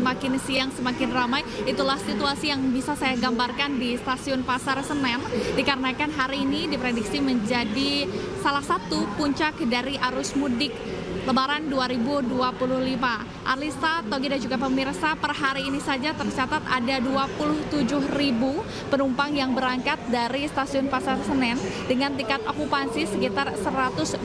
semakin siang semakin ramai. Itulah situasi yang bisa saya gambarkan di Stasiun Pasar Senen, dikarenakan hari ini diprediksi menjadi salah satu puncak dari arus mudik Lebaran 2025. Arlista, Togi dan juga pemirsa, per hari ini saja tercatat ada 27.000 penumpang yang berangkat dari Stasiun Pasar Senen dengan tingkat okupansi sekitar 102%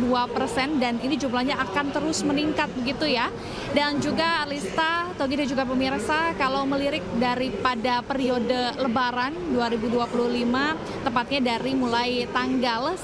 dan ini jumlahnya akan terus meningkat begitu ya. Dan juga Arlista, Togi dan juga pemirsa, kalau melirik daripada periode Lebaran 2025, tepatnya dari mulai tanggal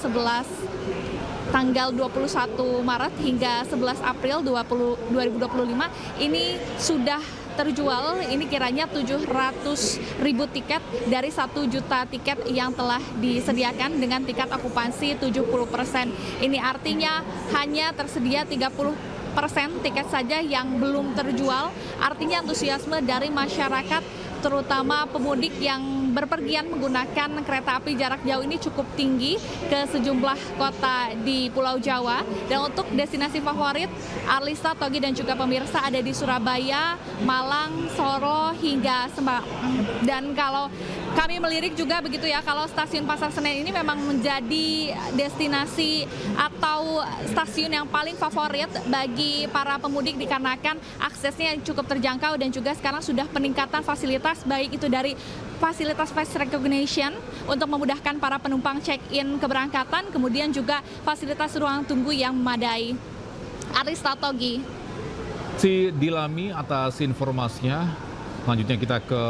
21 Maret hingga 11 April 2025 ini sudah terjual ini kiranya 700.000 tiket dari 1 juta tiket yang telah disediakan dengan tingkat okupansi 70%. Ini artinya hanya tersedia 30% tiket saja yang belum terjual. Artinya antusiasme dari masyarakat terutama pemudik yang berpergian menggunakan kereta api jarak jauh ini cukup tinggi ke sejumlah kota di Pulau Jawa. Dan untuk destinasi favorit Arlista, Togi dan juga pemirsa ada di Surabaya, Malang, Solo hingga Semarang. Dan kalau kami melirik juga begitu ya, kalau Stasiun Pasar Senen ini memang menjadi destinasi atau stasiun yang paling favorit bagi para pemudik dikarenakan aksesnya yang cukup terjangkau dan juga sekarang sudah peningkatan fasilitas baik itu dari fasilitas face recognition untuk memudahkan para penumpang check-in keberangkatan, kemudian juga fasilitas ruang tunggu yang memadai. Arista, Togi. Si Dilami atas informasinya. Selanjutnya kita ke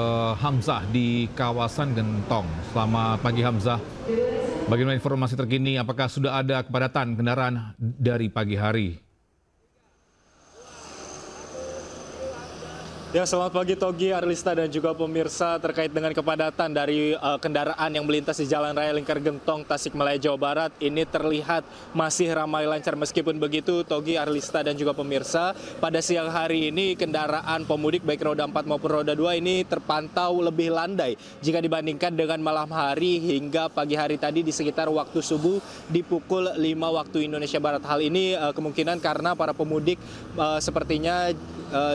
Hamzah di kawasan Gentong. Selamat pagi Hamzah. Bagaimana informasi terkini? Apakah sudah ada kepadatan kendaraan dari pagi hari? Ya, selamat pagi Togi, Arlista dan juga pemirsa. Terkait dengan kepadatan dari kendaraan yang melintas di Jalan Raya Lingkar Gentong, Tasikmalaya, Jawa Barat, ini terlihat masih ramai lancar. Meskipun begitu, Togi, Arlista dan juga pemirsa, pada siang hari ini kendaraan pemudik baik roda 4 maupun roda 2 ini terpantau lebih landai jika dibandingkan dengan malam hari hingga pagi hari tadi di sekitar waktu subuh di pukul 5 waktu Indonesia Barat. Hal ini kemungkinan karena para pemudik sepertinya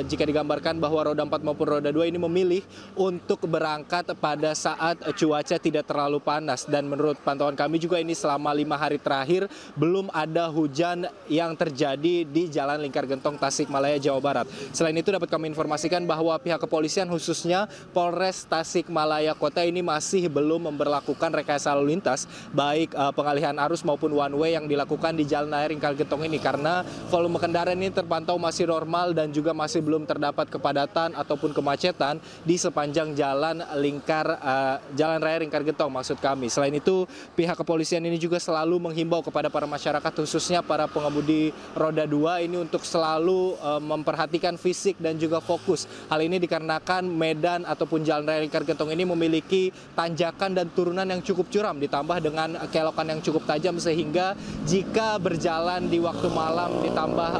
jika digambarkan bahwa roda 4 maupun roda 2 ini memilih untuk berangkat pada saat cuaca tidak terlalu panas. Dan menurut pantauan kami juga ini selama 5 hari terakhir belum ada hujan yang terjadi di Jalan Lingkar Gentong, Tasikmalaya, Jawa Barat. Selain itu dapat kami informasikan bahwa pihak kepolisian khususnya Polres Tasikmalaya Kota ini masih belum memberlakukan rekayasa lalu lintas baik pengalihan arus maupun one way yang dilakukan di Jalan Raya Lingkar Gentong ini karena volume kendaraan ini terpantau masih normal dan juga masih belum terdapat kepadatan ataupun kemacetan di sepanjang jalan Raya Lingkar Gentong maksud kami. Selain itu, pihak kepolisian ini juga selalu menghimbau kepada para masyarakat khususnya para pengemudi roda 2 ini untuk selalu memperhatikan fisik dan juga fokus. Hal ini dikarenakan medan ataupun Jalan Raya Lingkar Gentong ini memiliki tanjakan dan turunan yang cukup curam ditambah dengan kelokan yang cukup tajam sehingga jika berjalan di waktu malam ditambah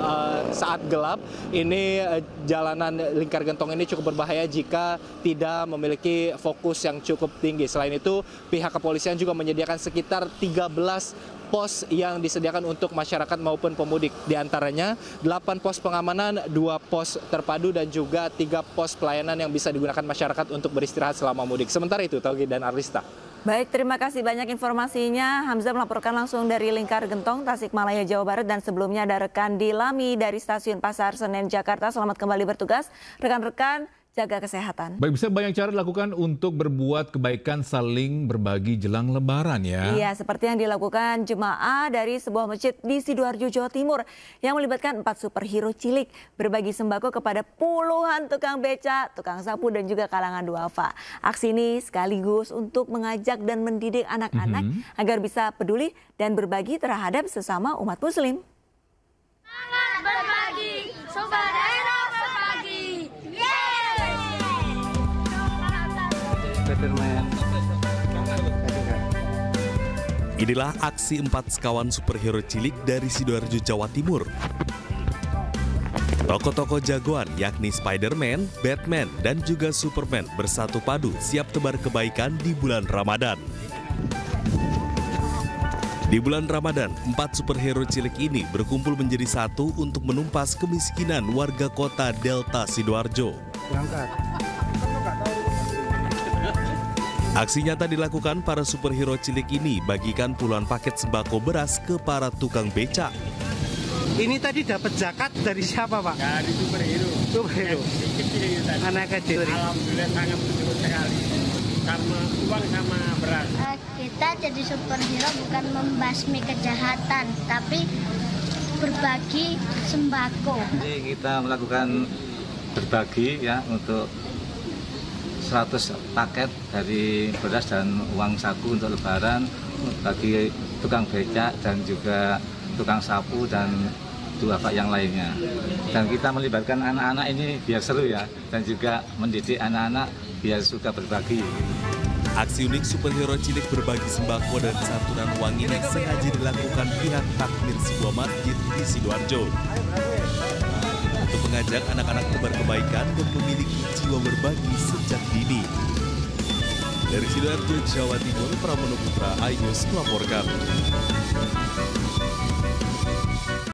saat gelap ini jalanan Lingkar Gentong ini cukup berbahaya jika tidak memiliki fokus yang cukup tinggi. Selain itu, pihak kepolisian juga menyediakan sekitar 13 pos yang disediakan untuk masyarakat maupun pemudik. Di antaranya 8 pos pengamanan, 2 pos terpadu dan juga 3 pos pelayanan yang bisa digunakan masyarakat untuk beristirahat selama mudik. Sementara itu, Togi dan Arlista. Baik, terima kasih banyak informasinya. Hamzah melaporkan langsung dari Lingkar Gentong, Tasikmalaya, Jawa Barat. Dan sebelumnya ada rekan Dilami dari Stasiun Pasar Senen, Jakarta. Selamat kembali bertugas. Rekan-rekan, jaga kesehatan. Baik, bisa banyak cara dilakukan untuk berbuat kebaikan saling berbagi jelang Lebaran ya. Iya, seperti yang dilakukan jemaah dari sebuah masjid di Sidoarjo, Jawa Timur yang melibatkan 4 superhero cilik berbagi sembako kepada puluhan tukang beca, tukang sapu dan juga kalangan duafa. Aksi ini sekaligus untuk mengajak dan mendidik anak-anak agar bisa peduli dan berbagi terhadap sesama umat muslim. Semangat berbagi, swadaya berbagi. Inilah aksi 4 sekawan superhero cilik dari Sidoarjo, Jawa Timur. Tokoh-tokoh jagoan yakni Spider-Man, Batman, dan juga Superman bersatu padu siap tebar kebaikan di bulan Ramadan. Di bulan Ramadan, 4 superhero cilik ini berkumpul menjadi satu untuk menumpas kemiskinan warga kota Delta Sidoarjo. Aksi nyata dilakukan para superhero cilik ini bagikan puluhan paket sembako beras ke para tukang becak. Ini tadi dapat zakat dari siapa, Pak? Dari superhero. Superhero. Anak kecil. Alhamdulillah sangat bersyukur sekali. Sama uang sama beras. Kita jadi superhero bukan membasmi kejahatan, tapi berbagi sembako. Jadi kita melakukan berbagi ya untuk 100 paket dari beras dan uang saku untuk lebaran bagi tukang becak dan juga tukang sapu dan duafa yang lainnya. Dan kita melibatkan anak-anak ini biar seru ya, dan juga mendidik anak-anak biar suka berbagi. Aksi unik superhero cilik berbagi sembako dan santunan uang ini sengaja dilakukan pihak takmir sebuah masjid di Sidoarjo untuk mengajak anak-anak tebar kebaikan dan memiliki jiwa berbagi sejak dini. Dari Sidoarjo, Jawa Timur, Pramono Putra, iNews melaporkan.